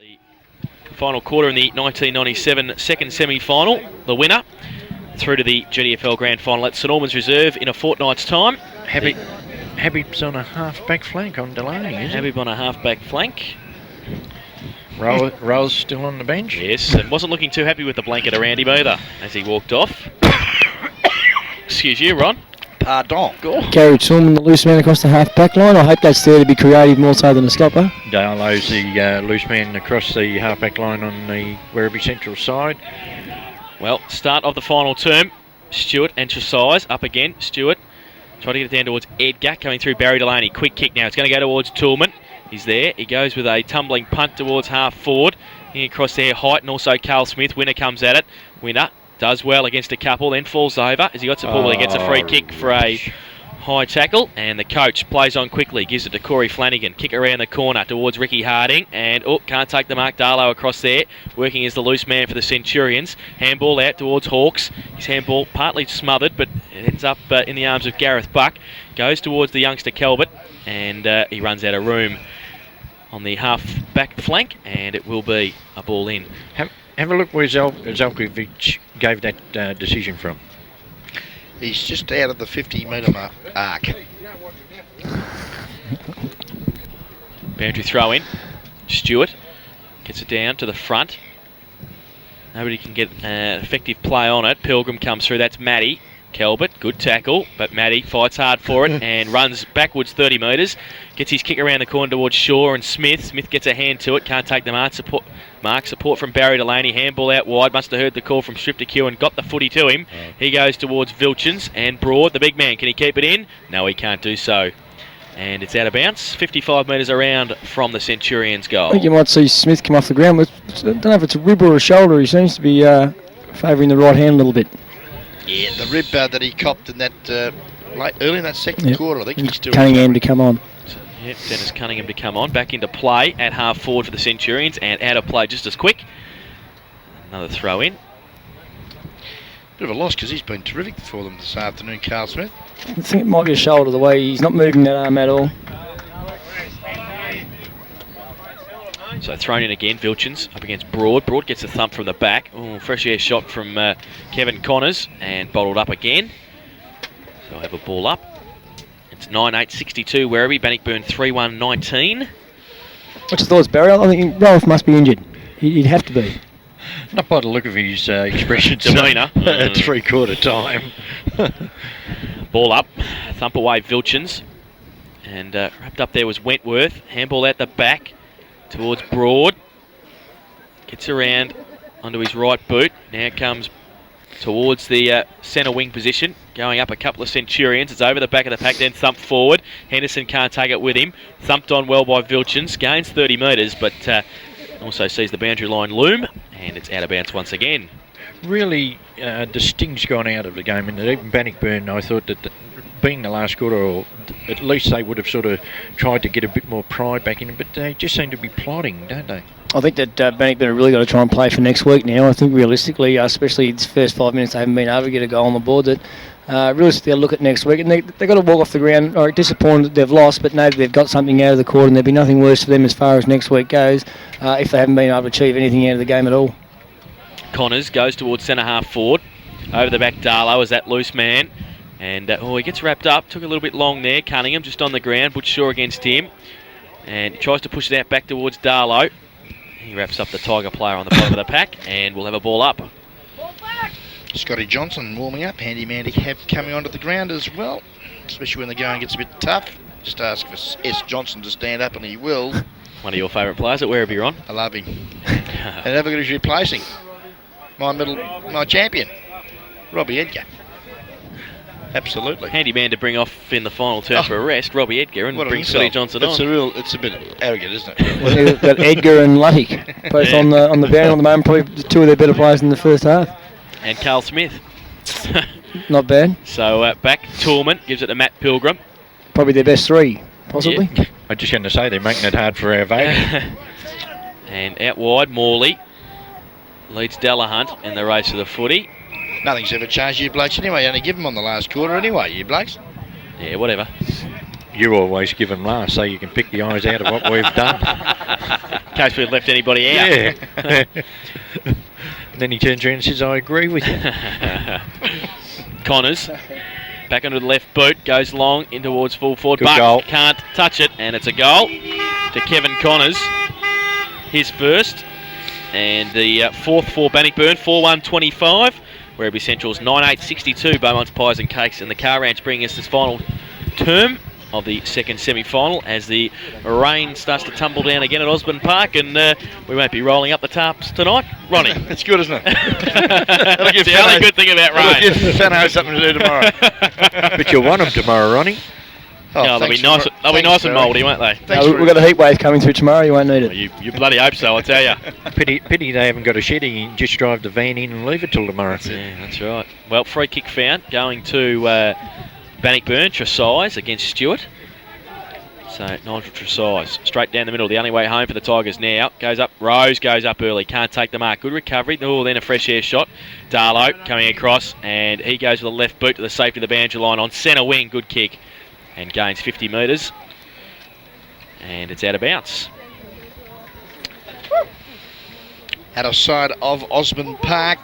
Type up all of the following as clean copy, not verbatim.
The final quarter in the 1997 second semi-final. The winner through to the GDFL Grand Final at St Albans Reserve in a fortnight's time. Habib's on a half-back flank on Delaney, isn't Habib on a half-back flank. Rowe's still on the bench. Yes, and wasn't looking too happy with the blanket around him either as he walked off. Excuse you, Ron. Pardon. Gary Tillman, the loose man across the half-back line. I hope that's there to be creative more so than a stopper. Darlow's the loose man across the half-back line on the Werribee Central side. Well, start of the final term. Stewart and Tresize up again. Stewart trying to get it down towards Edgar, coming through Barry Delaney. Quick kick now. It's going to go towards Tillman. He's there. He goes with a tumbling punt towards half forward. In across there, Height and also Carl Smith. Winner comes at it. Winner does well against a couple, then falls over as he got support. He gets a free kick for a high tackle, and the coach plays on quickly, gives it to Corey Flanagan. Kick around the corner towards Ricky Harding, and can't take the mark. Darlow across there, working as the loose man for the Centurions. Handball out towards Hawks. His handball partly smothered, but it ends up in the arms of Gareth Buck. Goes towards the youngster Calvert, and he runs out of room on the half-back flank, and it will be a ball in. Have a look where Zelkovic gave that decision from. He's just out of the 50-metre arc. Boundary throw in. Stewart gets it down to the front. Nobody can get effective play on it. Pilgrim comes through. That's Matty. Calvert, good tackle, but Matty fights hard for it and runs backwards 30 metres. Gets his kick around the corner towards Shaw and Smith. Smith gets a hand to it, can't take the mark. Support from Barry Delaney. Handball out wide. Must have heard the call from Stripter Q and got the footy to him. He goes towards Vilchins and Broad, the big man. Can he keep it in? No, he can't do so. And it's out of bounds. 55 metres around from the Centurions' goal. I think you might see Smith come off the ground. I don't know if it's a rib or a shoulder. He seems to be favouring the right hand a little bit. Yeah, the rib that he copped in that early in that second quarter, I think he's still Cunningham to come on. Yep, Dennis Cunningham to come on. Back into play at half forward for the Centurions and out of play just as quick. Another throw in. Bit of a loss because he's been terrific for them this afternoon, Carl Smith. I think it might be a shoulder the way he's not moving that arm at all. So thrown in again, Vilchins up against Broad. Broad gets a thump from the back. Fresh air shot from Kevin Connors and bottled up again. So have a ball up. It's 9-8-62 Werribee. Bannockburn 3-1-19. What's your thoughts, Barry? I think Rolf must be injured. He'd have to be. Not by the look of his expression. Demeanour. At three-quarter time. Ball up. Thump away Vilchins. And wrapped up there was Wentworth. Handball out the back towards Broad. Gets around onto his right boot. Now comes towards the centre wing position. Going up a couple of Centurions. It's over the back of the pack, then thumped forward. Henderson can't take it with him. Thumped on well by Vilchins. Gains 30 metres, but also sees the boundary line loom. And it's out of bounds once again. Really, the sting's gone out of the game. And even Bannockburn, I thought that being the last quarter, or at least they would have sort of tried to get a bit more pride back in it, but they just seem to be plodding, don't they? I think that Bannockburn have really got to try and play for next week now. I think realistically, especially its first 5 minutes, they haven't been able to get a goal on the board. That realistically, they'll look at next week, and they've got to walk off the ground. Or disappointed that they've lost, but know that they've got something out of the quarter, and there'll be nothing worse for them as far as next week goes if they haven't been able to achieve anything out of the game at all. Connors goes towards centre half forward. Over the back, Darlow is that loose man. And he gets wrapped up. Took a little bit long there. Cunningham just on the ground. Butch Shaw against him. And he tries to push it out back towards Darlow. He wraps up the Tiger player on the bottom of the pack. And we'll have a ball up. Scotty Johnson warming up. Handy Mandy coming onto the ground as well. Especially when the going gets a bit tough. Just ask for S. Johnson to stand up and he will. One of your favourite players at Werribee, Ron. I love him. And never good as replacing my champion, Robbie Edgar. Absolutely. Handy man to bring off in the final turn for a rest, Robbie Edgar, and bring Scotty Johnson on. It's a bit arrogant, isn't it? Well, they've got Edgar and Luttick, both on the boundary at the moment, probably two of their better players in the first half. And Carl Smith. Not bad. So back, Tillman gives it to Matt Pilgrim. Probably their best three, possibly. Yeah. I'm just going to say they're making it hard for our voting. And out wide, Morley leads Delahunt in the race of the footy. Nothing's ever changed, you blokes, anyway. You only give them on the last quarter anyway, you blokes. Yeah, whatever. you always give them last so you can pick the eyes out of what we've done. In case we've left anybody out. Yeah. And then he turns around and says, I agree with you. Connors back onto the left boot, goes long in towards full forward. Good Buck goal. can't touch it, and it's a goal to Kevin Connors. His first, and the fourth for Bannockburn, 4-1-25. Werribee Central's 9-8-62. Beaumont's Pies and Cakes and the Car Ranch bringing us this final term of the second semi-final as the rain starts to tumble down again at Osborne Park, and we won't be rolling up the tarps tonight. Ronnie. It's good, isn't it? That's the only good thing about rain. Give Fano something to do tomorrow. But you'll want them tomorrow, Ronnie. They'll be nice, and mouldy, won't they? We've got a heat wave coming through tomorrow. You won't need it. You bloody hope so, I tell you. Pity they haven't got a shed. You can just drive the van in and leave it till tomorrow. Yeah, that's right. Well, free kick found going to Bannockburn, Tresize against Stewart. So Nigel Tresize straight down the middle, the only way home for the Tigers now. Goes up, Rose goes up early, can't take the mark. Good recovery. Oh, then a fresh air shot. Darlow coming across, and he goes with the left boot to the safety of the boundary line on centre wing. Good kick, and gains 50 metres, and it's out of bounds. Out of side of Osborne Park,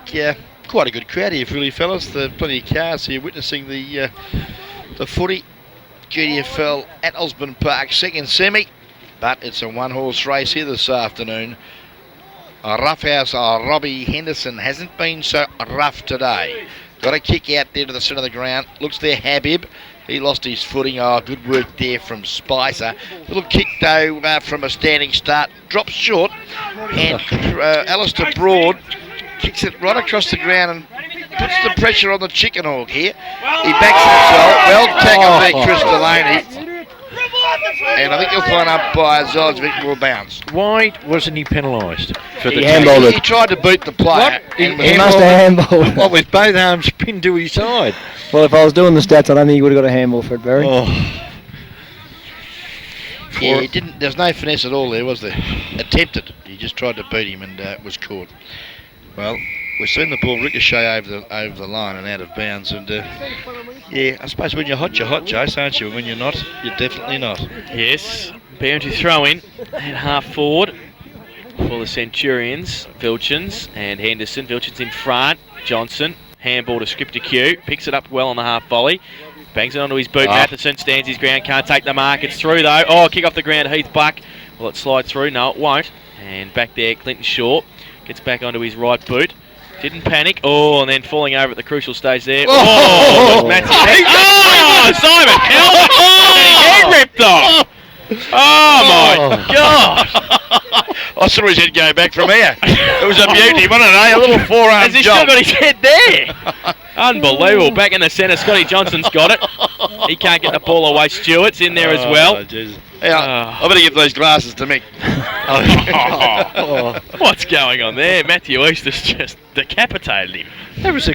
quite a good crowd here, really, fellas. There are plenty of cars here witnessing the footy. GDFL at Osborne Park, second semi, but it's a one-horse race here this afternoon. Roughhouse Robbie Henderson hasn't been so rough today. Got a kick out there to the centre of the ground. Looks there, Habib. He lost his footing. Oh, good work there from Spicer. Little kick though from a standing start. Drops short, and Alistair Broad kicks it right across the ground and puts the pressure on the chicken hawk here. He backs himself. Well tackled there, Chris Delaney. And I think he'll find up by Zod's Vic will bounce. Why wasn't he penalised for the handballed it. He tried to beat the player. He must have handballed. What, with both arms pinned to his side? Well, if I was doing the stats, I don't think he would have got a handball for it, Barry. Oh. Yeah, he didn't. There's no finesse at all there, was there? Attempted. He just tried to beat him and was caught. Well, we've seen the ball ricochet over the line and out of bounds, and yeah, I suppose when you're hot, Jace, aren't you? When you're not, you're definitely not. Yes, boundary throw in at half forward for the Centurions. Vilchins and Henderson. Vilchins in front. Johnson, handball to Scripter Q, picks it up well on the half volley. Bangs it onto his boot. Matheson stands his ground, can't take the mark. It's through though. Oh, kick off the ground. Heath Buck. Will it slide through? No, it won't. And back there, Clinton Shaw gets back onto his right boot. Didn't panic. Oh, and then falling over at the crucial stage there. Oh, Simon! Head ripped off! Oh, my God! I saw his head go back from here. It was a beauty, wasn't it? A little forearm Has he still got his head there? Unbelievable. Back in the centre, Scotty Johnson's got it. He can't get the ball away. Stewart's in there as well. Yeah, I better give those glasses to Mick. What's going on there? Matthew Easter's just decapitated him. That was the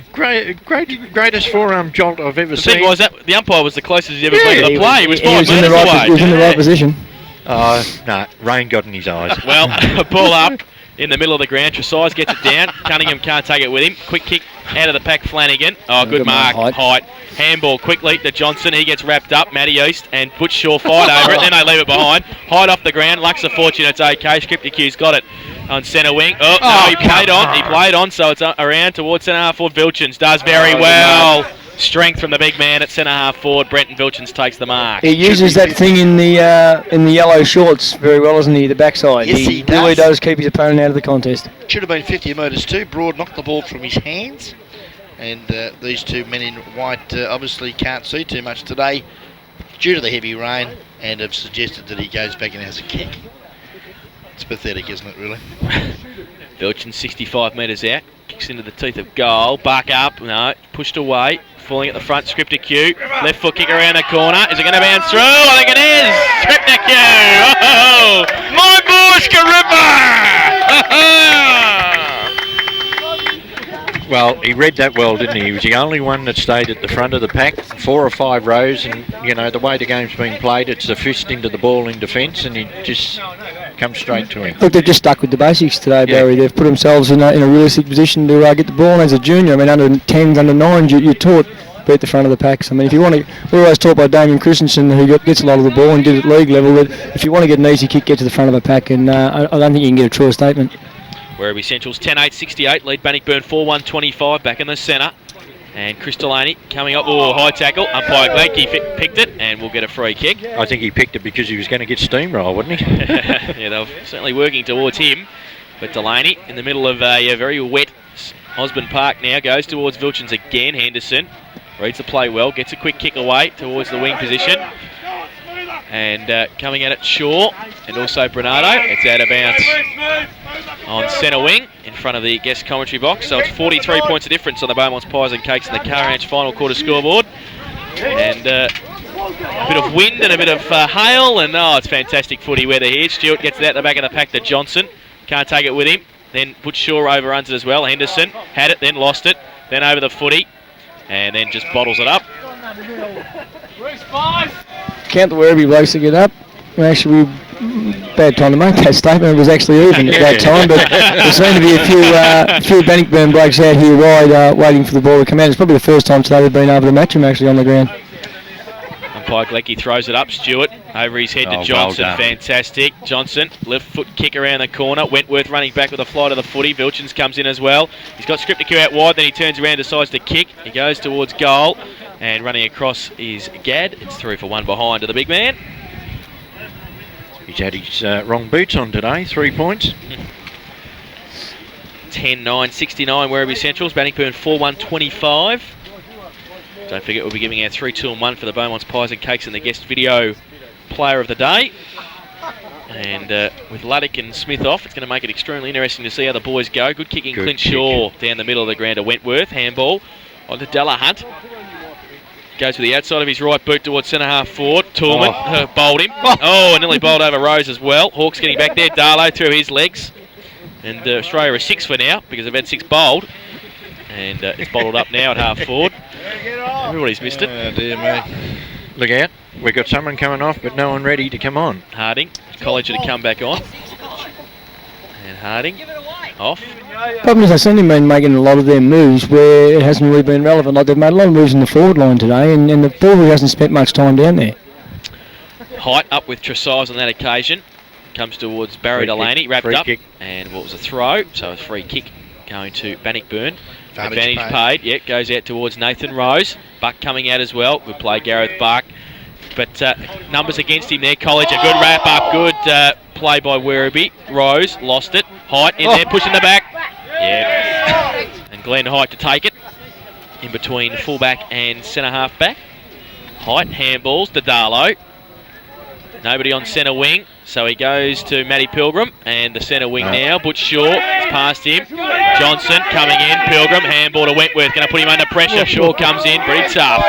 greatest forearm jolt I've ever The seen. thing was that the umpire was the closest he's ever been to the play. He was 5 in metres away. he was in the right position. No, rain got in his eyes. Well, ball up in the middle of the ground. Tresize gets it down. Cunningham can't take it with him. Quick kick out of the pack, Flanagan. Oh, good mark. Height. Handball quickly to Johnson. He gets wrapped up. Matty East and puts Shaw fight over it. Then they leave it behind. Height off the ground. Luck's a fortune. It's okay. Scripter Q's got it on centre wing. Oh, no, he played on. He played on, so it's around towards centre half forward. Vilchins does very well. Strength from the big man at centre half forward. Brenton Vilchins takes the mark. He uses that thing in the yellow shorts very well, doesn't he? The backside. Yes, he really does keep his opponent out of the contest. Should have been 50 metres too. Broad knocked the ball from his hands. And these two men in white obviously can't see too much today due to the heavy rain, and have suggested that he goes back and has a kick. It's pathetic, isn't it, really? Vilchins 65 metres out. Kicks into the teeth of goal. Buck up. No, pushed away. Falling at the front, Scripter Q. Left foot kick around the corner. Is it going to bounce through? I think it is. Scripter Q. Oh, my boy Scarippa. Well, he read that well, didn't he? He was the only one that stayed at the front of the pack, 4 or 5 rows, and, you know, the way the game's being played, it's the fist into the ball in defence, and he just comes straight to him. Look, they've just stuck with the basics today, Barry. They've put themselves in a realistic position to get the ball. And as a junior, I mean, under 10s, under 9s, you're taught beat the front of the packs. I mean, if you want to, we're always taught by Damien Christensen, who gets a lot of the ball and did it at league level, that if you want to get an easy kick, get to the front of the pack, and I don't think you can get a truer statement. Werribee Central's 10-8-68, lead Bannockburn 4-1-25, back in the centre. And Chris Delaney coming up, high tackle, umpire Glenke picked it, and we'll get a free kick. I think he picked it because he was going to get steamrolled, wasn't he? Yeah, they were certainly working towards him. But Delaney, in the middle of a very wet Osborne Park now, goes towards Vilchins again. Henderson reads the play well, gets a quick kick away towards the wing position. And coming at it, Shaw, and also Bernardo. It's out of bounds on centre wing in front of the guest commentary box. So it's 43 points of difference on the Beaumont's Pies and Cakes in the Car Ranch final quarter scoreboard. And a bit of wind and a bit of hail, and it's fantastic footy weather here. Stewart gets it out the back of the pack to Johnson. Can't take it with him. Then Butch Shaw overruns it as well. Henderson had it, then lost it. Then over the footy, and then just bottles it up. Count the Werribee blokes to get up. Actually, bad time to make that statement. It was actually even at that time, but there seemed to be a few Bannockburn blokes out here wide, waiting for the ball to come out. It's probably the first time today they've been able to match him actually on the ground. Umpire Gleckie throws it up. Stewart over his head to Johnson. Well fantastic. Johnson, left foot kick around the corner. Wentworth running back with a fly to the footy. Vilchins comes in as well. He's got Skripnik out wide, then he turns around, decides to kick. He goes towards goal, and running across is Gadd. It's 3 for 1 behind to the big man. He's had his wrong boots on today, 3 points. 10-9-69 Werribee Centrals. Bannockburn 4-1-25. Don't forget we'll be giving out 3, 2 and 1 for the Beaumont's Pies and Cakes and the guest video player of the day. And with Luddick and Smith off, it's going to make it extremely interesting to see how the boys go. Good kicking, Clint Shaw down the middle of the ground to Wentworth. Handball onto Delahunt. Goes with the outside of his right boot towards centre half forward. Toolman bowled him. And nearly bowled over Rose as well. Hawks getting back there. Darlow through his legs. And Australia is 6 for now because they've had 6 bowled. And it's bottled up now at half forward. Everybody's missed it. Oh dear me. Look out. We've got someone coming off, but no one ready to come on. Harding. College to come back on. And Harding off. Problem is, I've seen him been making a lot of their moves where it hasn't really been relevant. Like they've made a lot of moves in the forward line today, and the ball really hasn't spent much time down there. Height up with Tresize on that occasion. Comes towards Barry Delaney, wrapped up. And what was a throw? So a free kick going to Bannockburn. Advantage paid. Yeah, goes out towards Nathan Rose. Buck coming out as well. Good play, Gareth Buck. But numbers against him there. College, a good wrap up. Good play by Werribee. Rose lost it. Height in there, pushing the back. Yeah. And Glenn Height to take it. In between fullback and centre half back. Height handballs to Darlow. Nobody on centre wing. So he goes to Matty Pilgrim and the centre wing now. Butch Shaw is past him. Johnson coming in. Pilgrim, handball to Wentworth. Going to put him under pressure. Shaw comes in. Pretty tough.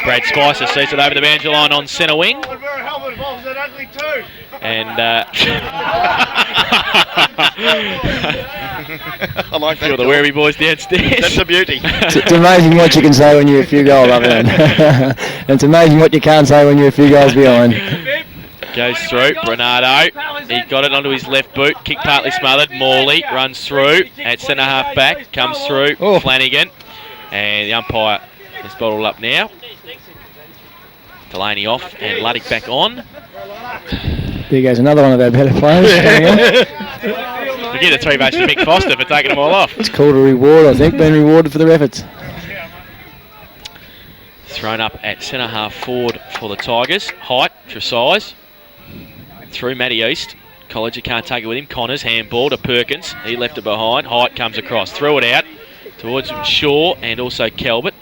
Brad Spicer sees it over the boundary line on centre wing. And I like that. Feel the Werribee boys downstairs. That's a beauty. It's amazing what you can say when you're a few goals up there. And it's amazing what you can't say when you're a few goals behind. Goes through, Bernardo, he got it onto his left boot, kick partly smothered, Morley runs through, at centre half back, comes through, Flanagan, and the umpire has bottled up now. Delaney off, and Luddick back on. There goes another one of our better players. We give the 3 votes to Mick Foster for taking them all off. It's called a reward, I think, being rewarded for their efforts. Thrown up at centre half forward for the Tigers. Height, Tresize. Through Matty East. College can't take it with him. Connors, handball to Perkins. He left it behind. Height comes across. Threw it out towards Shaw and also Kelbert.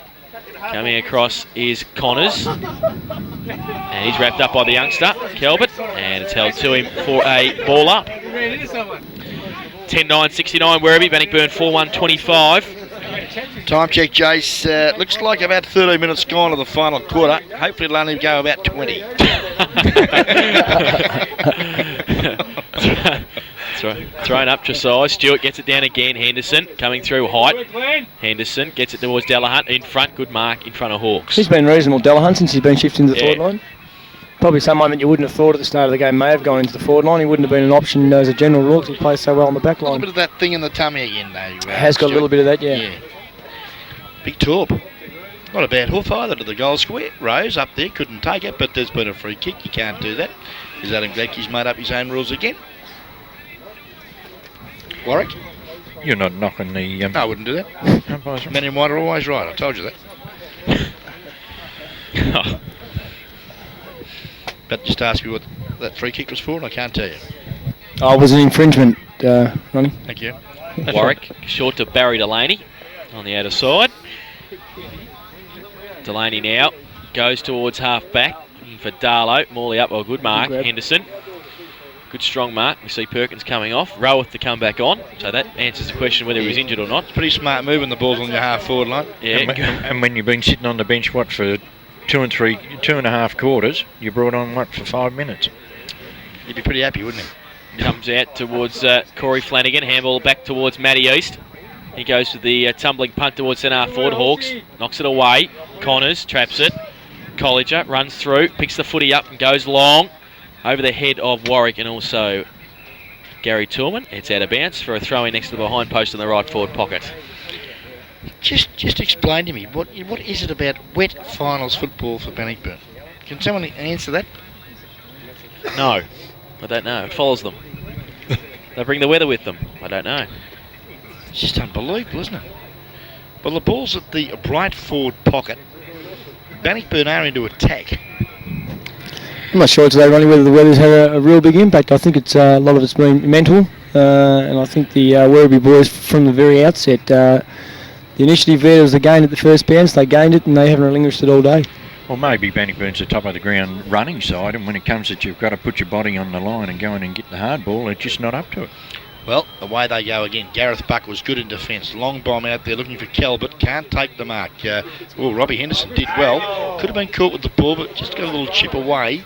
Coming across is Connors. And he's wrapped up by the youngster, Kelbert. And it's held to him for a ball up. 10-9-69 Werribee. Bannockburn 4-1-25. Time check, Jace. Looks like about 13 minutes gone of the final quarter. Hopefully it'll only go about 20. Thrown up Tresize. Stewart gets it down again. Henderson coming through. Height. Henderson gets it towards Delahunt in front. Good mark in front of Hawks. He's been reasonable, Delahunt, since he's been shifted into the forward line. Probably someone that you wouldn't have thought at the start of the game may have gone into the forward line. He wouldn't have been an option as a general rule because he plays so well on the back line. A little bit of that thing in the tummy again, though. Has got a little bit of that, yeah. Big torp. Not a bad hoof either to the goal square. Rose up there, couldn't take it, but there's been a free kick. You can't do that. Is Adam Glecky's made up his own rules again? Warwick? You're not knocking the... No, I wouldn't do that. umpires. Men in white are always right, I told you that. But just ask me what that free kick was for, and I can't tell you. Oh, it was an infringement, Ronnie. Thank you. Warwick short to Barry Delaney on the outer side. Delaney now goes towards half back for Darlow. Morley up, well, good mark. Good grab. Henderson. Good strong mark. We see Perkins coming off. Roweth to come back on. So that answers the question whether he was injured or not. Pretty smart move when the ball's on your half forward line. Yeah. And when you've been sitting on the bench, what, for 2.5 quarters, you brought on, what, for 5 minutes? You'd be pretty happy, wouldn't he? Comes out towards Corey Flanagan. Handball back towards Matty East. He goes to the tumbling punt towards centre half forward. Hawks knocks it away. Connors traps it. Colliger runs through, picks the footy up and goes long over the head of Warwick and also Gary Toolman. It's out of bounds for a throw in next to the behind post in the right forward pocket. Just explain to me, what is it about wet finals football for Bannockburn? Can someone answer that? No, I don't know. It follows them. They bring the weather with them. I don't know. It's just unbelievable, isn't it? Well, the ball's at the right forward pocket. Bannockburn are into attack. I'm not sure today, Ronnie, whether the weather's had a real big impact. I think it's a lot of it's been mental, and I think the Werribee boys from the very outset, the initiative there was the gain at the first bounce. They gained it and they haven't relinquished it all day. Well, maybe Bannockburn's the top of the ground running side, and when it comes that you've got to put your body on the line and go in and get the hard ball, they're just not up to it. Well, away they go again. Gareth Buck was good in defence. Long bomb out there looking for Calvert. Can't take the mark. Robbie Henderson did well. Could have been caught with the ball, but just got a little chip away.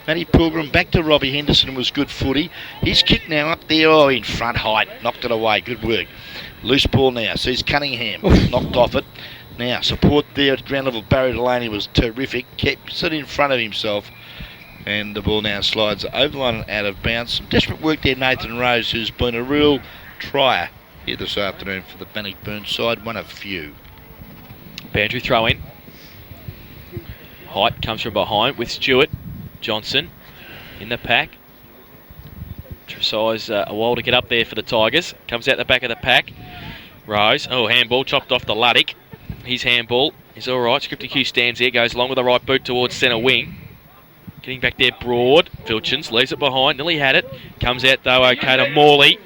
Matty Pilgrim back to Robbie Henderson was good footy. His kick now up there. Oh, in front height. Knocked it away. Good work. Loose ball now. Sees Cunningham. Knocked off it. Now, support there at ground level. Barry Delaney was terrific. Kept it in front of himself. And the ball now slides over the line and out of bounds. Some desperate work there, Nathan Rose, who's been a real trier here this afternoon for the Bannockburn side. One of few. Boundary throw in. Height comes from behind with Stewart. Johnson in the pack. Tresize a while to get up there for the Tigers. Comes out the back of the pack. Rose. Oh, handball chopped off the Luddick. His handball is all right. Scripty Q stands there. Goes along with the right boot towards centre wing. Getting back there, Broad. Filchins leaves it behind. Nearly had it. Comes out, though, okay to Morley.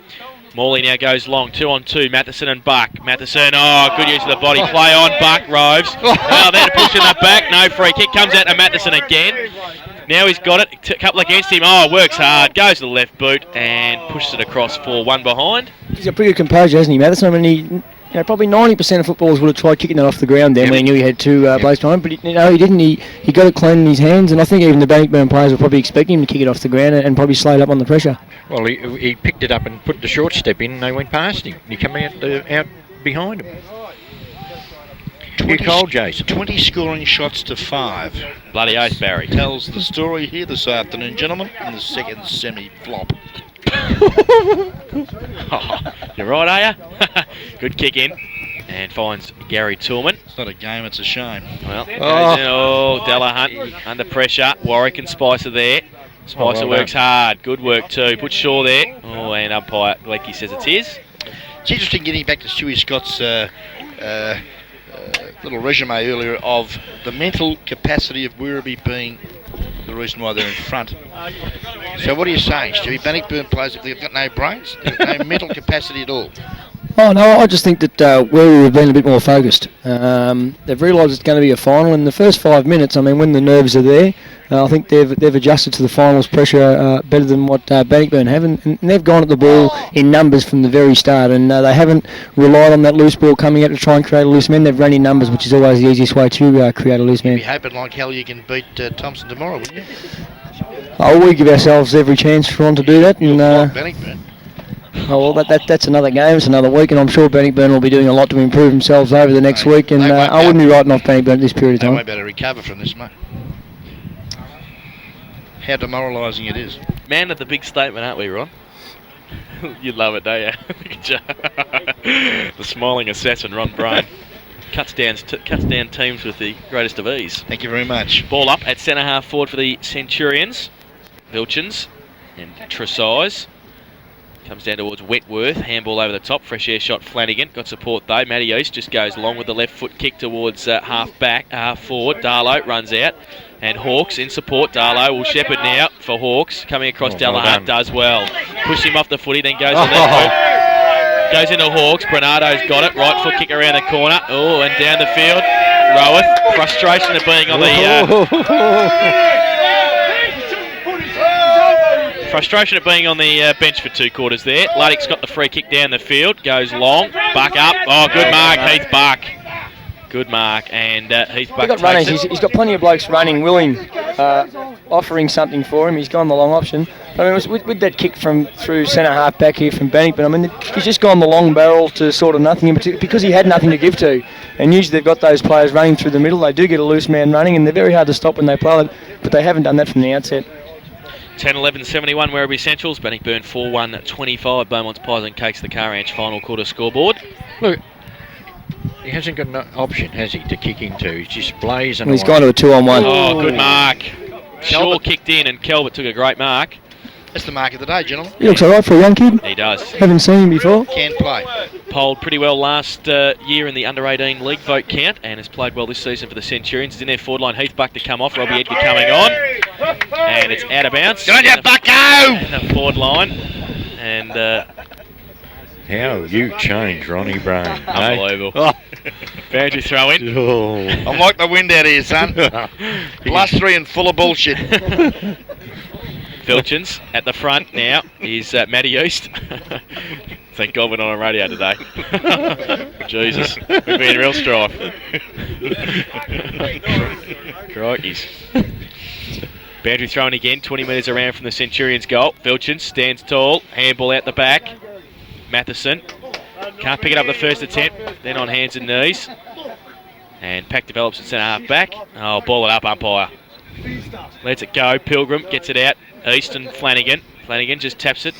Morley now goes long. 2-on-2. Matheson and Buck. Matheson, oh, good use of the body. Play on. Buck, Roves. Oh, there to push in the back. No free kick. Comes out to Matheson again. Now he's got it. A couple against him. Oh, works hard. Goes to the left boot and pushes it across for one behind. He's got pretty good composure, hasn't he, Matheson? I mean, probably 90% of footballers would have tried kicking that off the ground then when he knew he had two blokes behind him, but he didn't. He got it clean in his hands, and I think even the Bannockburn players were probably expecting him to kick it off the ground and probably slowed up on the pressure. Well, he picked it up and put the short step in, and they went past him. He came out behind him. 20 cold, Jason. 20 scoring shots to 5. Bloody oath, Barry. Tells the story here this afternoon, gentlemen, in the second semi-flop. Oh, you're right, are you? Good kick in. And finds Gary Toolman. It's not a game, it's a shame. Well, Della Hunt under pressure. Warwick and Spicer there. Spicer works hard. Good work too. Put Shaw there. Oh, and umpire Lecky says it's his. It's interesting getting back to Stewie Scott's little resume earlier of the mental capacity of Werribee being the reason why they're in front. So what are you saying, Stewie? Bannockburn players, if they've got no brains, no mental capacity at all? Oh no, I just think that Werribee have been a bit more focused. They've realised it's going to be a final. In the first 5 minutes, I mean, when the nerves are there, I think they've adjusted to the finals pressure better than what Bannockburn have, and they've gone at the ball in numbers from the very start, and they haven't relied on that loose ball coming out to try and create a loose man. They've run in numbers, which is always the easiest way to create a loose man. You'd be hoping like hell you can beat Thompson tomorrow, wouldn't you? Oh, we give ourselves every chance for on to do that, and Bannockburn. oh, well, that's another game, it's another week, and I'm sure Bannockburn will be doing a lot to improve themselves over the next week, and I wouldn't be writing off Bannockburn at this period of They time. won't be able to recover from this, mate. How demoralising it is. Man of the big statement, aren't we, Ron? You love it, don't you? The smiling assassin, Ron Bryan. cuts down teams with the greatest of ease. Thank you very much. Ball up at centre half forward for the Centurions. Vilchins and Tresize. Comes down towards Wentworth. Handball over the top. Fresh air shot Flanagan. Got support though. Matty East just goes long with the left foot kick towards half forward. Darlow runs out. And Hawks in support. Darlow will shepherd now for Hawks. Coming across Delahunt does well. Push him off the footy, then goes to left foot. Goes into Hawks. Bernardo's got it. Right foot kick around the corner. Oh, and down the field. Roweth. Frustration of being on the... frustration of being on the bench for 2 quarters there. Luddick's got the free kick down the field. Goes long. Buck up. Oh, good mark. Heath Buck. Good mark, and Heath Buck takes runners. it. He's got plenty of blokes running, willing, offering something for him. He's gone the long option. I mean, it was with that kick through centre half back here from Bannockburn, I mean, he's just gone the long barrel to sort of nothing, because he had nothing to give to. And usually they've got those players running through the middle. They do get a loose man running, and they're very hard to stop when they play it, but they haven't done that from the outset. 10-11-71 Werribee Centrals. Bannockburn 4-1-25. Beaumont's Pies and Cakes, the Car Ranch final quarter scoreboard. Look, he hasn't got an option, has he, to kick into? He's just blazing He's away. gone to a 2-on-1. Oh, good mark. Shaw kicked in and Kelbert took a great mark. That's the mark of the day, gentlemen. He looks alright for a young kid. He does. Haven't seen him before. Can play. Polled pretty well last year in the under-18 league vote count and has played well this season for the Centurions. He's in their forward line. Heath Buck to come off. Robbie Edgar coming on. And it's out of bounds. Good on you, Bucko! And the forward line. And... how you change, Ronnie Brown. unbelievable. Boundary throw in. Oh. I'm like the wind out here, son. Blustery and full of bullshit. Vilchins at the front now is Matty East. Thank God we're not on radio today. Jesus, we've been in real strife. Crikeys. Boundary thrown again, 20 metres around from the Centurions' goal. Vilchins stands tall, handball out the back. Matheson can't pick it up the first attempt, then on hands and knees. And Pack develops at centre half back. Oh, ball it up, umpire. Lets it go. Pilgrim gets it out. East and Flanagan. Flanagan just taps it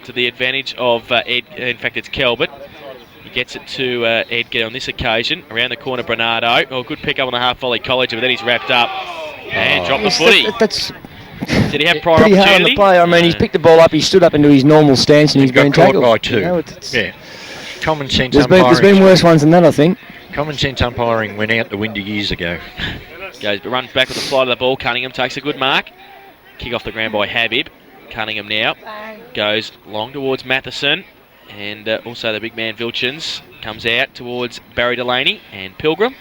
to the advantage of Ed. In fact, it's Kelbert. He gets it to Edgar on this occasion. Around the corner, Bernardo. Oh, good pick up on the half volley college, but then he's wrapped up and dropped the footy. Did he have prior pretty opportunity? hard on the play. I mean, he's picked the ball up. He stood up into his normal stance, and he's been got tackled. caught by 2. You know, Yeah. Common sense umpiring. There's been worse ones than that, I think. Common sense umpiring went out the window years ago. Runs back with the flight of the ball. Cunningham takes a good mark. Kick off the ground by Habib. Cunningham now goes long towards Matheson. And also the big man Vilchins comes out towards Barry Delaney and Pilgrim.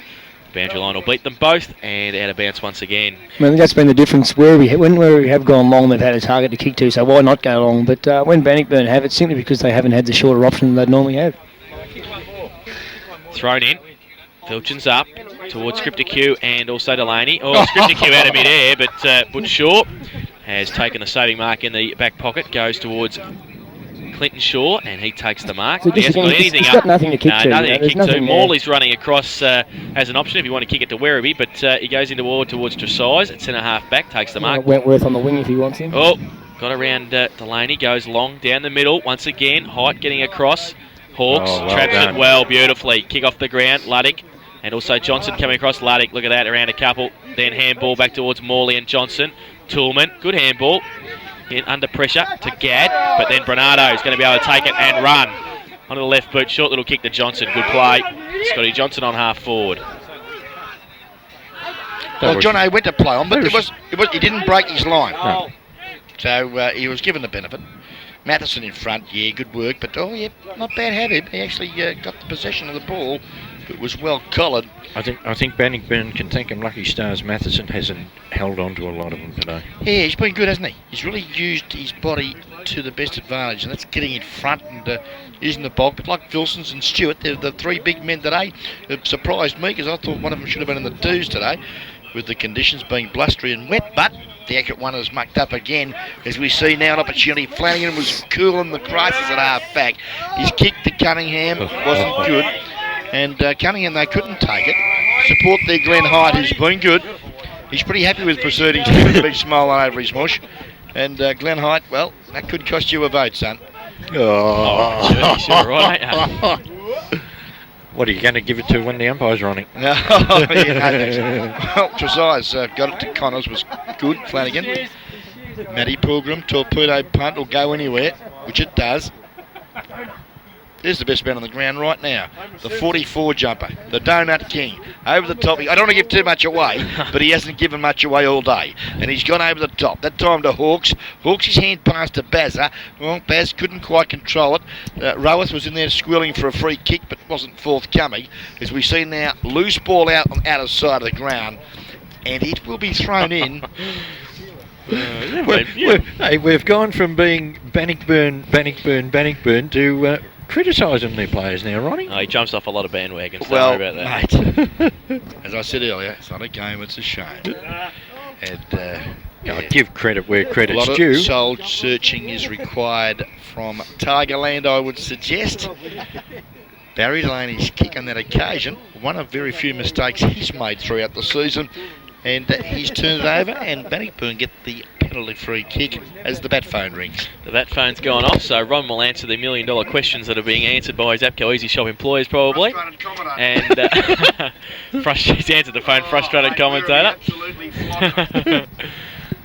Boundary line will beat them both and out of bounds once again. I mean, that's been the difference. Where we have gone long, they've had a target to kick to, so why not go long? But when Bannockburn have it, simply because they haven't had the shorter option they'd normally have. Thrown in. Vilchins up towards Scriptor and also Delaney. Oh, Scriptor out of mid-air, but Butch Shaw has taken the saving mark in the back pocket, goes towards Clinton Shaw, and he takes the mark. So he hasn't got anything he's up. got nothing to kick to. Nothing to kick to. Nothing Morley's running across as an option if you want to kick it to Werribee, but he goes into towards Tresize at centre half back, takes the mark. Wentworth on the wing if he wants him. Oh, got around Delaney, goes long down the middle once again. Height getting across. Hawks traps it well, beautifully. Kick off the ground, Luddick. And also Johnson coming across Luddick. Look at that, around a couple. Then handball back towards Morley and Johnson. Toolman, good handball. In under pressure to Gadd. But then Bernardo is going to be able to take it and run. Onto the left boot, short little kick to Johnson. Good play. Scotty Johnson on half forward. Well, John A went to play on, but he didn't break his line. No. So he was given the benefit. Matheson in front, yeah, good work, but not bad habit. He actually got the possession of the ball. It was well collared. I think Bannockburn can thank him lucky stars. Matheson hasn't held on to a lot of them today. Yeah, he's been good, hasn't he? He's really used his body to the best advantage, and that's getting in front and using the bulk. But like Vilsons and Stewart, they're the 3 big men today. It surprised me because I thought one of them should have been in the 2s today, with the conditions being blustery and wet. But the accurate one is mucked up again, as we see now an opportunity. Flanagan was cool in the crisis at half back. His kick to Cunningham wasn't good. And Cunningham, they couldn't take it. Support there, Glenn Hyde, who's been good. He's pretty happy with proceedings. He's got a big smile over his mush. And Glenn Hyde, well, that could cost you a vote, son. Oh, geez, you're right. What are you going to give it to when the umpires are on it? No, well, Tresize got it to Connors, was good. Flanagan. Matty Pilgrim, torpedo punt will go anywhere, which it does. There's the best man on the ground right now. The 44 jumper, the Donut King. Over the top. I don't want to give too much away, but he hasn't given much away all day. And he's gone over the top. That time to Hawks. Hawks his hand passed to Bazza. Well, Baz couldn't quite control it. Roweth was in there squealing for a free kick, but wasn't forthcoming. As we see now, loose ball out on the outer side of the ground. And it will be thrown in. We've gone from being Bannockburn to criticising their players now, Ronnie. Oh, he jumps off a lot of bandwagons. Well, don't worry about that. mate, as I said earlier, it's not a game, it's a show. And I give credit where credit's a lot due. of soul searching is required from Tigerland, I would suggest. Barry Delaney's kick on that occasion, one of very few mistakes he's made throughout the season. And he's turned it over, and Bannockburn get the penalty-free kick as the bat phone rings. The bat phone's gone off, so Ron will answer the million-dollar questions that are being answered by his APCO Easy Shop employees, probably. And he's answered the phone, frustrated commentator.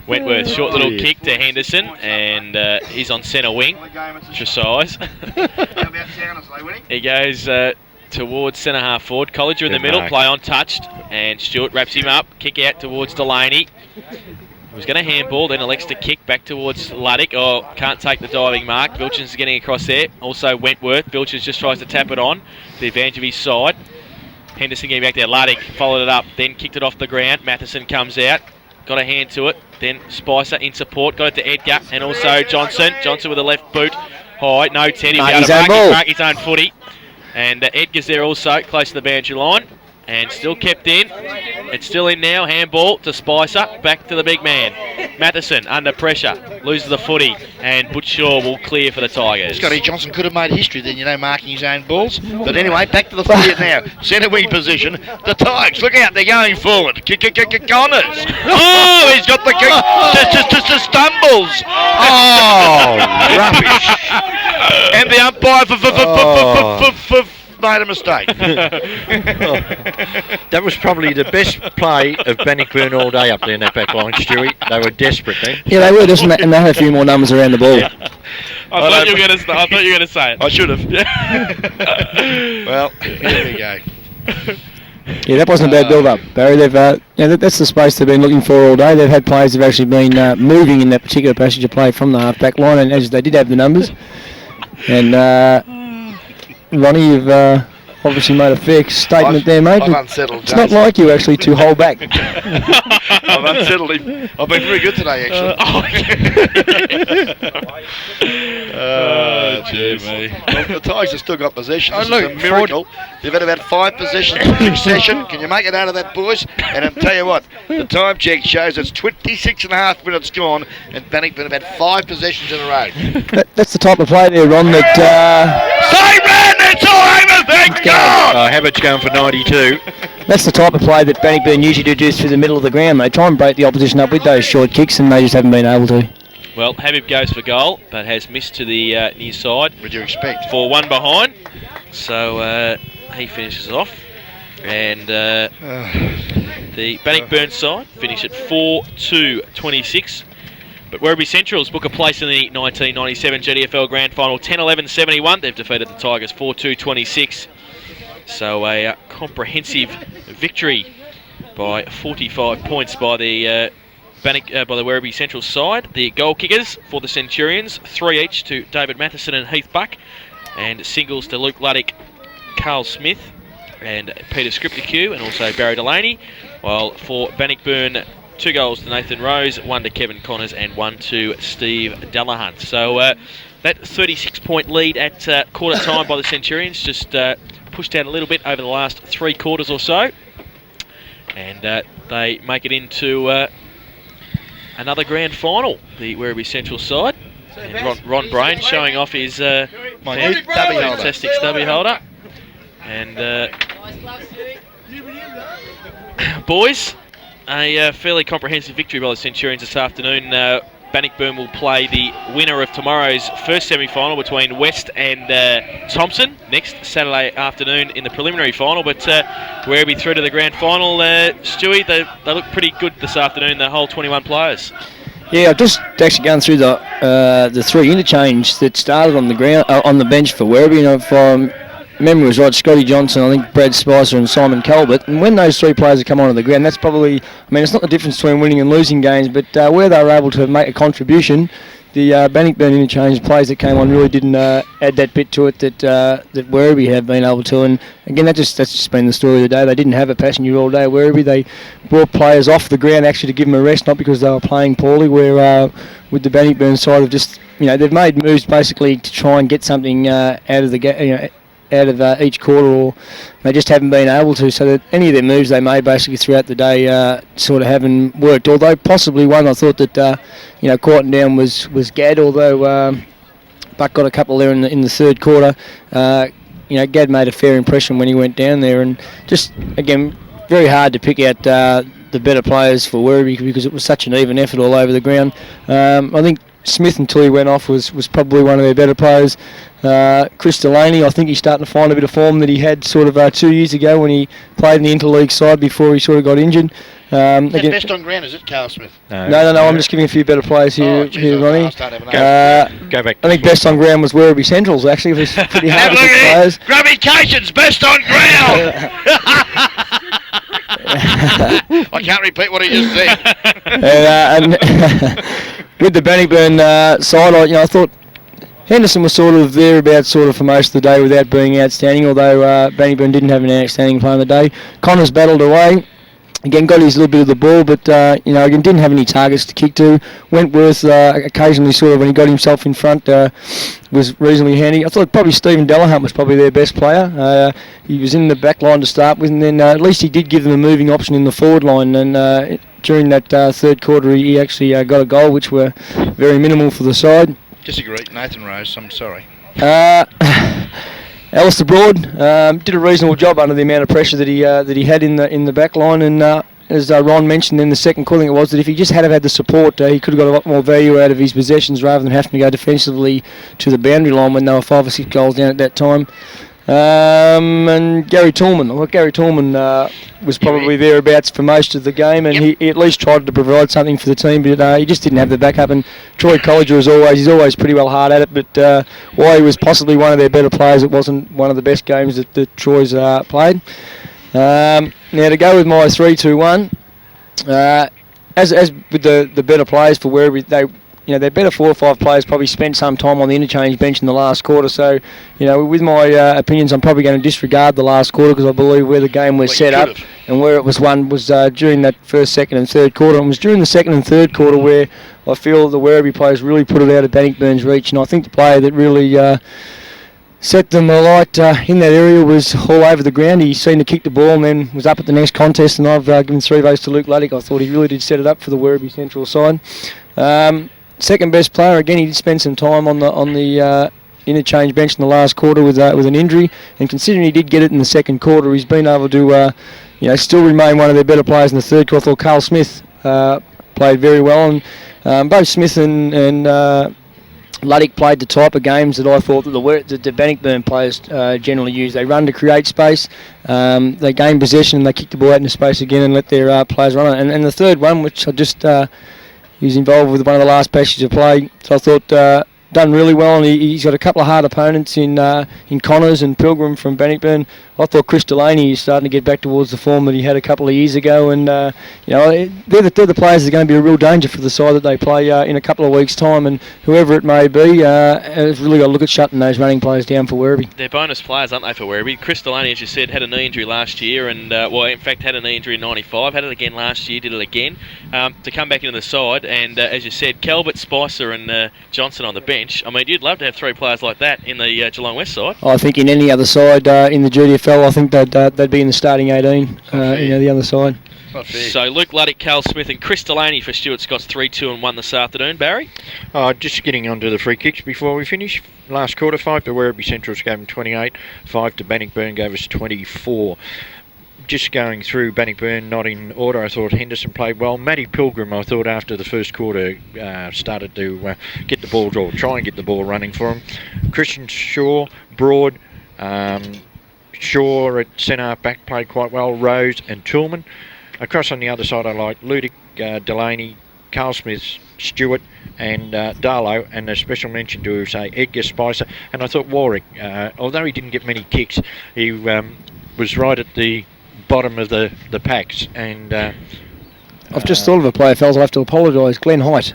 Wentworth, short little kick to Henderson, and he's on centre wing. Tresize. He goes towards centre half forward. Colliger in the middle, play untouched, and Stewart wraps him up. Kick out towards Delaney. He was going to handball, then elects to kick back towards Luddick. Oh, can't take the diving mark. Vilchins getting across there. Also Wentworth. Vilchins just tries to tap it on to the advantage of his side. Henderson getting back there. Luddick followed it up, then kicked it off the ground. Matheson comes out. Got a hand to it. Then Spicer in support. Got it to Edgar and also Johnson. Johnson with a left boot. High. No, Teddy. He's mark his own footy. And Edgar's there also, close to the boundary line. And still kept in. It's still in now. Handball to Spicer. Back to the big man. Matheson under pressure. Loses the footy. And Butch Shaw will clear for the Tigers. Scotty Johnson could have made history then, marking his own balls. But anyway, back to the footy now. Centre wing position. The Tigers, look out, they're going forward. Connors. Oh, he's got the kick. Just stumbles. Oh, rubbish. And the umpire made a mistake. That was probably the best play of Bannockburn all day up there in that back line, Stewie. They were desperate then. Yeah, they were, and they had a few more numbers around the ball. I thought you were going to say it. I should have. Well, here we go. Yeah, that wasn't a bad build-up, Barry. They've, that's the space they've been looking for all day. They've had players who've actually been moving in that particular passage of play from the half-back line, and as they did have the numbers. And Ronnie, you've obviously made a fair statement there, mate. I'm unsettled, it's not like you actually to hold back. I'm unsettled. I've been very good today, actually. Oh, gee me. Well, the Tigers have still got possession. This is a miracle. They've had about 5 possessions in succession. Can you make it out of that, boys? And I'll tell you what, the time check shows it's 26.5 minutes gone, and Bannockburn have had 5 possessions in a row. That's the type of play there, Ron, that... It's all over, thank God! Habit's going for 92. That's the type of play that Bannockburn usually do through the middle of the ground. They try and break the opposition up with those short kicks, and they just haven't been able to. Well, Habib goes for goal, but has missed to the near side. Would you expect? For 1 behind. So he finishes off. And the Bannockburn side finish at 4-2-26. But Werribee Central's book a place in the 1997 GDFL Grand Final 10-11-71. They've defeated the Tigers 4-2-26. So a comprehensive victory by 45 points by the Werribee Central side. The goal kickers for the Centurions, 3 each to David Matheson and Heath Buck, and singles to Luke Luddick, Carl Smith and Peter Scripticue, and also Barry Delaney, while for Bannockburn, 2 goals to Nathan Rose, 1 to Kevin Connors and 1 to Steve Dallahunt. So that 36-point lead at quarter time by the Centurions just pushed out a little bit over the last 3 quarters or so, and they make it into another grand final, the Werribee Central side. And Ron Brain showing off his fantastic stubby holder. And boys, a fairly comprehensive victory by the Centurions this afternoon. Bannockburn will play the winner of tomorrow's first semi-final between West and Thompson next Saturday afternoon in the preliminary final. But Werribee through to the grand final. Stewie, they look pretty good this afternoon, the whole 21 players. Yeah, I've just actually gone through the three interchange that started on the ground on the bench for Werribee. You know, if memory was right, Scotty Johnson, I think Brad Spicer and Simon Calvert. And when those three players come onto the ground, that's probably, I mean, it's not the difference between winning and losing games, but where they were able to make a contribution, the Bannockburn interchange players that came on really didn't add that bit to it that Werribee have been able to. And again, that's just been the story of the day. They didn't have a passenger all day at Werribee. They brought players off the ground actually to give them a rest, not because they were playing poorly. Where with the Bannockburn side of just, you know, they've made moves basically to try and get something out of the out of each quarter, or they just haven't been able to, so that any of their moves they made basically throughout the day sort of haven't worked. Although possibly one I thought that quieting down was Gad, although Buck got a couple there in the third quarter. Gad made a fair impression when he went down there, and just again very hard to pick out the better players for Werribee because it was such an even effort all over the ground. I think Smith, until he went off, was probably one of their better players. Chris Delaney, I think he's starting to find a bit of form that he had sort of 2 years ago when he played in the interleague side before he sort of got injured. Again, best on ground, is it, Carl Smith? No, I'm just giving a few better players here, Ronnie. Go back. I think best on ground was Werribee Central's, actually. It was pretty hard to pick players. Gravitation's best on ground! I can't repeat what he just said. And with the Bannockburn side, I thought Henderson was sort of thereabouts for most of the day without being outstanding, although Bannockburn didn't have an outstanding play on the day. Connors battled away. Again, got his little bit of the ball, but again, didn't have any targets to kick to. Wentworth occasionally when he got himself in front was reasonably handy. I thought probably Stephen Delahunt was probably their best player. He was in the back line to start with, and then at least he did give them a moving option in the forward line, and during that third quarter he actually got a goal, which were very minimal for the side. Disagree, Nathan Rose, I'm sorry. Alistair Broad did a reasonable job under the amount of pressure that he had in the back line, and as Ron mentioned in the second quarter, I think it was, that if he just had had the support, he could have got a lot more value out of his possessions rather than having to go defensively to the boundary line when they were 5 or 6 goals down at that time. And Gary Tallman. Well, Gary Tallman was probably thereabouts for most of the game, and he at least tried to provide something for the team, but he just didn't have the backup. And Troy Colliger, he's always pretty well hard at it, but while he was possibly one of their better players, it wasn't one of the best games that Troy's played. Now to go with my 3-2-1, as with the better players for Werribee, their better 4 or 5 players probably spent some time on the interchange bench in the last quarter. So, with my opinions, I'm probably going to disregard the last quarter because I believe where the game was set up and where it was won was during that first, second and third quarter. And it was during the second and third quarter where I feel the Werribee players really put it out of Bannockburn's reach. And I think the player that really set them alight in that area was all over the ground. He seemed to kick the ball and then was up at the next contest. And I've given 3 votes to Luke Luddick. I thought he really did set it up for the Werribee Central side. Second best player, again, he did spend some time on the interchange bench in the last quarter with an injury, and considering he did get it in the second quarter, he's been able to still remain one of their better players in the third quarter. I thought Carl Smith played very well, and both Smith and Luddick played the type of games that I thought that the Bannockburn players generally use. They run to create space, they gain possession, and they kick the ball out into space again and let their players run it. And the third one, which I just he was involved with one of the last passages of play, so I thought done really well, and he's got a couple of hard opponents in Connors and Pilgrim from Bannockburn. I thought Chris Delaney is starting to get back towards the form that he had a couple of years ago, and they're the players that are going to be a real danger for the side that they play in a couple of weeks' time, and whoever it may be has really got to look at shutting those running players down for Werribee. They're bonus players, aren't they, for Werribee? Chris Delaney, as you said, had a knee injury last year, and in fact had a knee injury in 95, had it again last year, did it again, to come back into the side, and as you said, Calvert, Spicer and Johnson on the bench. I mean, you'd love to have 3 players like that in the Geelong West side. I think in any other side in the GDFL, I think they'd be in the starting 18, the other side. So Luke Luddick, Carl Smith and Chris Delaney for Stuart Scott's 3-2-1 this afternoon. Barry? Just getting on to the free kicks before we finish. Last quarter, 5 to Werribee Centrals gave them 28, 5 to Bannockburn gave us 24. just going through Bannockburn, not in order. I thought Henderson played well. Matty Pilgrim, I thought after the first quarter started to get the ball, or try and get the ball running for him. Christian Shaw, Broad, Shaw at centre back played quite well. Rose and Toolman. Across on the other side, I like Ludick, Delaney, Carl Smith, Stewart, and Darlow, and a special mention to say Edgar Spicer. And I thought Warwick, although he didn't get many kicks, he was right at the bottom of the packs. And I've just thought of a player, fellas. I have to apologise. Glenn Height.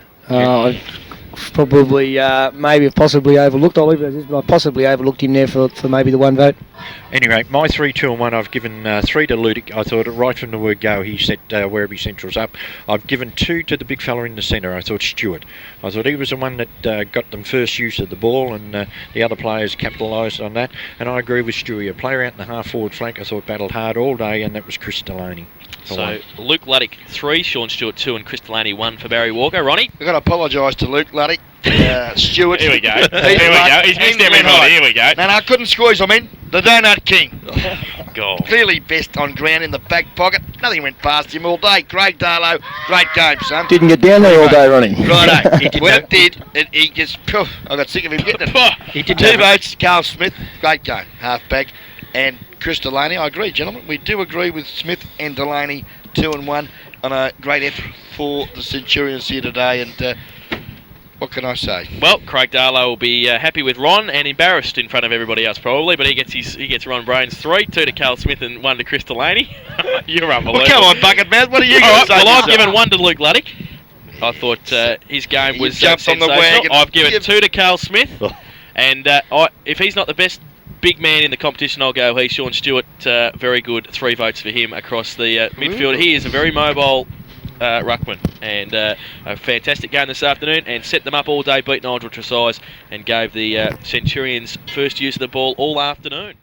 Probably, possibly overlooked. I'll leave it as is, but I possibly overlooked him there for maybe the one vote. Anyway, my 3, 2 and 1, I've given 3 to Ludick. I thought right from the word go he set Werribee Central's up. I've given 2 to the big fella in the centre. I thought Stewart. I thought he was the one that got them first use of the ball, and the other players capitalised on that. And I agree with Stewie. A player out in the half-forward flank I thought battled hard all day, and that was Chris Delaney. So Luke Luddick 3, Sean Stewart 2 and Chris Delaney 1 for Barry Walker. Ronnie? I've got to apologise to Luke Luddick. Stewart. Here we go. Here we go. He's missed everybody. Here we go. No, I couldn't squeeze him in. The Donut King. God. Clearly best on ground in the back pocket. Nothing went past him all day. Craig Darlow, great game, son. Didn't get down there all day, Ronnie. Righto. When it did, he just... I got sick of him getting it. He did 2 votes. Carl Smith, great game. Half back. And Chris Delaney, I agree, gentlemen. We do agree with Smith and Delaney, 2 and 1, on a great effort for the Centurions here today. And what can I say? Well, Craig Darlow will be happy with Ron and embarrassed in front of everybody else probably, but he gets Ron Brains 3, 2 to Carl Smith and 1 to Chris Delaney. You're unbelievable. Well, come on, Bucket Mouth. What are you going to say? Well, I've given 1 to Luke Luddick. I thought his game was jumped on the wagon. I've given 2 to Carl Smith, and if he's not the best big man in the competition, I'll go he's Sean Stewart. Very good, 3 votes for him across the midfield. He is a very mobile ruckman, and a fantastic game this afternoon, and set them up all day, beat Nigel Tresize, and gave the Centurions first use of the ball all afternoon.